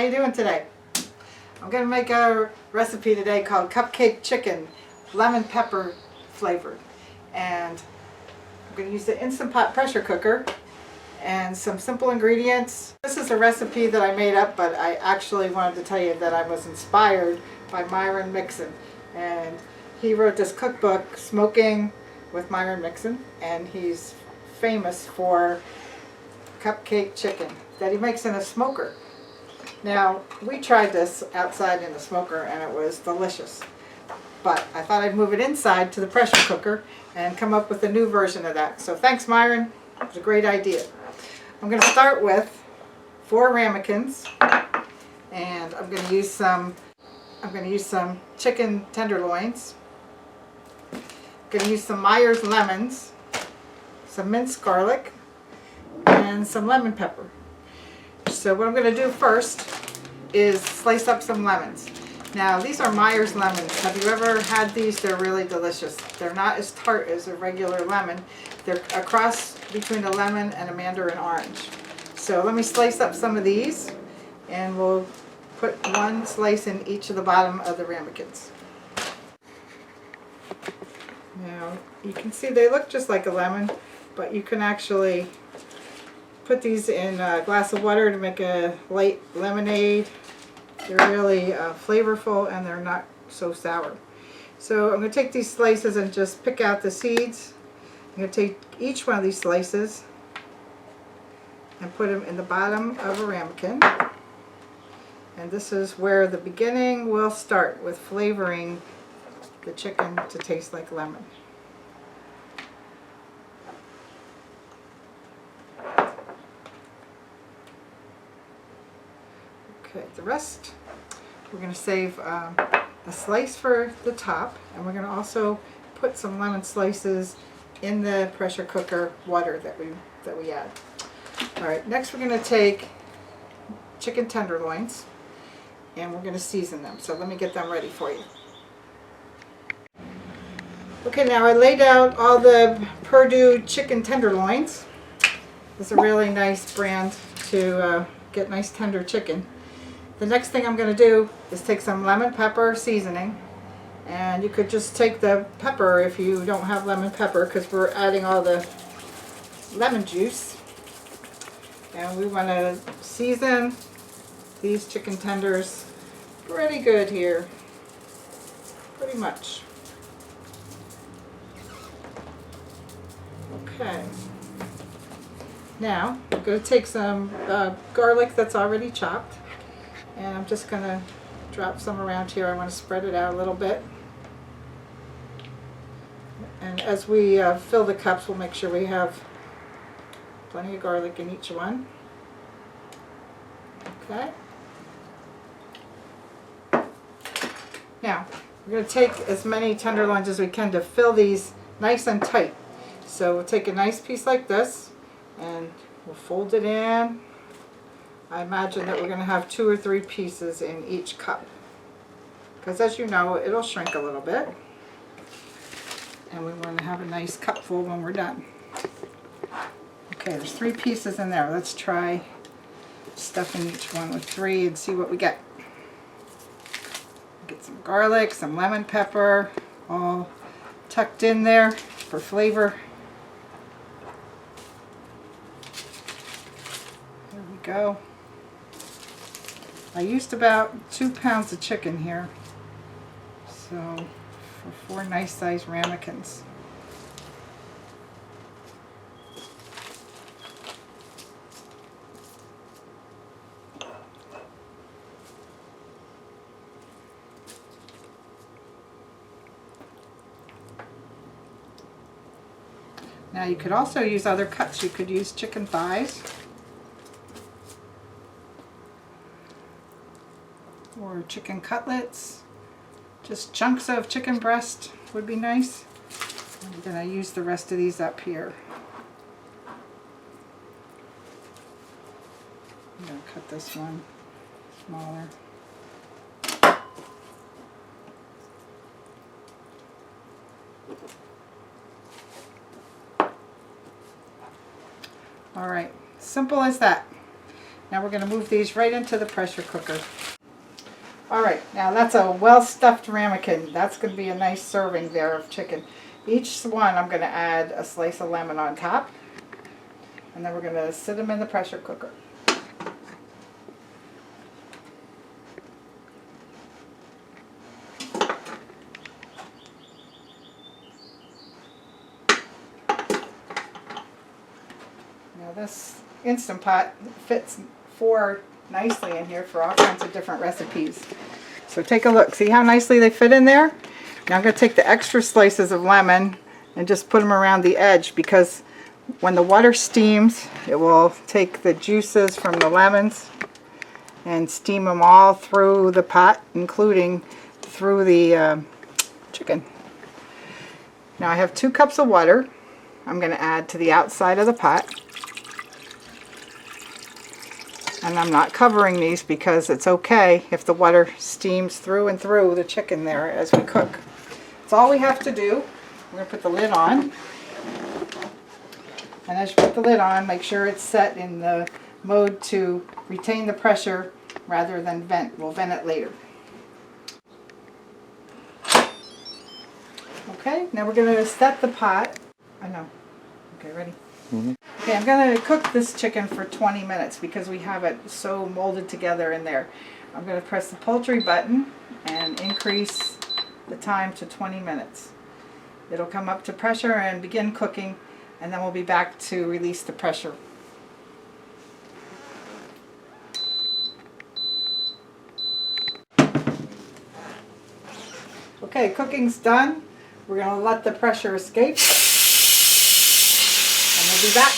How you doing today? I'm going to make a recipe today called Cupcake Chicken, lemon pepper flavored. And I'm going to use the Instant Pot pressure cooker and some simple ingredients. This is a recipe that I made up, but I actually wanted to tell you that I was inspired by Myron Mixon. And he wrote this cookbook, Smoking with Myron Mixon, and he's famous for cupcake chicken that he makes in a smoker. Now, we tried this outside in the smoker and it was delicious, but I thought I'd move it inside to the pressure cooker and come up with a new version of that. So thanks, Myron. It was a great idea. I'm going to start with 4 ramekins, and I'm going to use some chicken tenderloins. I'm going to use some Meyers lemons, some minced garlic, and some lemon pepper. So what I'm going to do first is slice up some lemons. Now, these are Meyers lemons. Have you ever had these? They're really delicious. They're not as tart as a regular lemon. They're a cross between a lemon and a mandarin orange. So let me slice up some of these, and we'll put 1 slice in each of the bottom of the ramekins. Now, you can see they look just like a lemon, but you can actually put these in a glass of water to make a light lemonade. They're really flavorful and they're not so sour. So I'm going to take these slices and just pick out the seeds. I'm going to take each one of these slices and put them in the bottom of a ramekin. And this is where the beginning will start, with flavoring the chicken to taste like lemon. Okay, the rest we're going to save a slice for the top, and we're going to also put some lemon slices in the pressure cooker water that we add. All right, next we're going to take chicken tenderloins and we're going to season them. So let me get them ready for you. Okay, now I laid out all the Purdue Chicken Tenderloins. It's a really nice brand to get nice tender chicken. The next thing I'm going to do is take some lemon pepper seasoning, and you could just take the pepper if you don't have lemon pepper, because we're adding all the lemon juice. And we want to season these chicken tenders pretty good here, pretty much. Okay. Now I'm going to take some garlic that's already chopped, and I'm just going to drop some around here. I want to spread it out a little bit. And as we fill the cups, we'll make sure we have plenty of garlic in each one. Okay. Now, we're going to take as many tenderloins as we can to fill these nice and tight. So we'll take a nice piece like this, and we'll fold it in. I imagine that we're going to have 2 or 3 pieces in each cup, because as you know, it'll shrink a little bit, and we want to have a nice cupful when we're done. Okay, there's 3 pieces in there. Let's try stuffing each one with 3 and see what we get. Get some garlic, some lemon pepper, all tucked in there for flavor. There we go. I used about 2 pounds of chicken here, so for 4 nice sized ramekins. Now you could also use other cuts. You could use chicken thighs, or chicken cutlets. Just chunks of chicken breast would be nice. I'm going to use the rest of these up here. I'm going to cut this one smaller. All right, simple as that. Now we're going to move these right into the pressure cooker. Alright, now that's a well-stuffed ramekin. That's going to be a nice serving there of chicken. Each one I'm going to add a slice of lemon on top. And then we're going to sit them in the pressure cooker. Now this Instant Pot fits 4 nicely in here for all kinds of different recipes. So take a look. See how nicely they fit in there? Now I'm going to take the extra slices of lemon and just put them around the edge, because when the water steams, it will take the juices from the lemons and steam them all through the pot, including through the chicken. Now I have 2 cups of water I'm going to add to the outside of the pot. And I'm not covering these because it's okay if the water steams through and through the chicken there as we cook. That's all we have to do. We're going to put the lid on. And as you put the lid on, make sure it's set in the mode to retain the pressure rather than vent. We'll vent it later. Okay, now we're going to set the pot. I know. Okay, ready? Mm-hmm. Okay, I'm going to cook this chicken for 20 minutes because we have it so molded together in there. I'm going to press the poultry button and increase the time to 20 minutes. It'll come up to pressure and begin cooking, and then we'll be back to release the pressure. Okay, cooking's done. We're going to let the pressure escape, and we'll be back.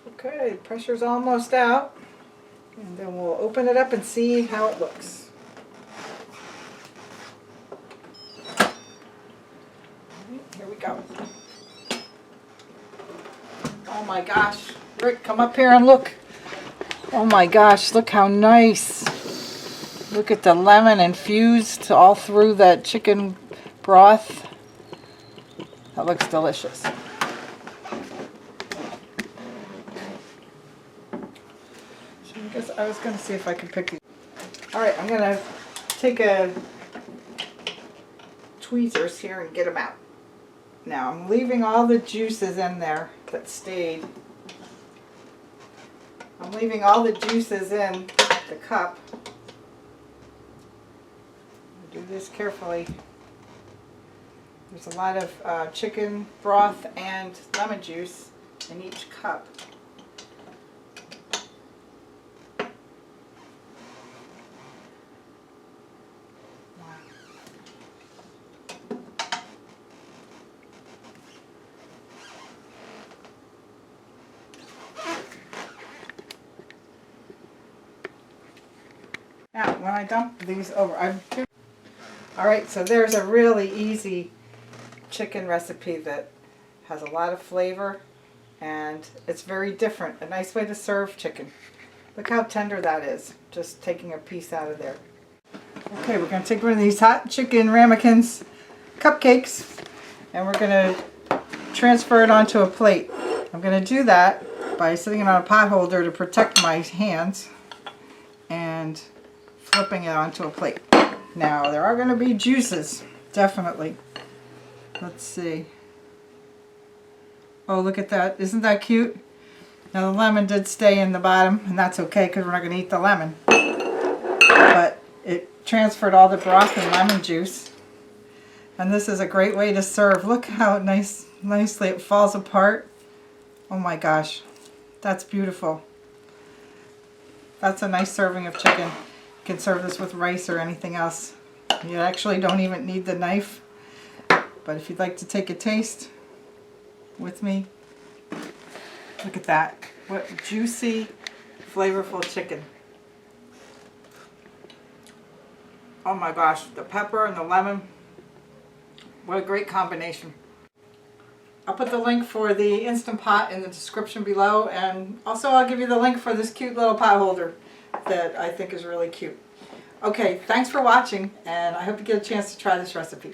Okay, pressure's almost out, and then we'll open it up and see how it looks. Here we go. Oh my gosh, Rick, come up here and look. Oh my gosh, look how nice. Look at the lemon infused all through that chicken broth. That looks delicious. So I guess I was going to see if I could pick these. Alright, I'm going to take a tweezers here and get them out. Now I'm leaving all the juices in there that stayed. I'm leaving all the juices in the cup. Do this carefully. There's a lot of chicken broth and lemon juice in each cup. Now, when I dump these over, alright, so there's a really easy chicken recipe that has a lot of flavor, and it's very different. A nice way to serve chicken. Look how tender that is, just taking a piece out of there. Okay, we're going to take one of these hot chicken ramekins cupcakes, and we're going to transfer it onto a plate. I'm going to do that by sitting it on a pot holder to protect my hands, and flipping it onto a plate. Now, there are going to be juices, definitely. Let's see. Oh, look at that. Isn't that cute? Now, the lemon did stay in the bottom, and that's okay because we're not going to eat the lemon. But it transferred all the broth and lemon juice. And this is a great way to serve. Look how nicely it falls apart. Oh my gosh. That's beautiful. That's a nice serving of chicken. You can serve this with rice or anything else. You actually don't even need the knife. But if you'd like to take a taste with me, look at that. What juicy, flavorful chicken. Oh my gosh, the pepper and the lemon. What a great combination. I'll put the link for the Instant Pot in the description below, and also I'll give you the link for this cute little pot holder that I think is really cute. Okay, thanks for watching, and I hope you get a chance to try this recipe.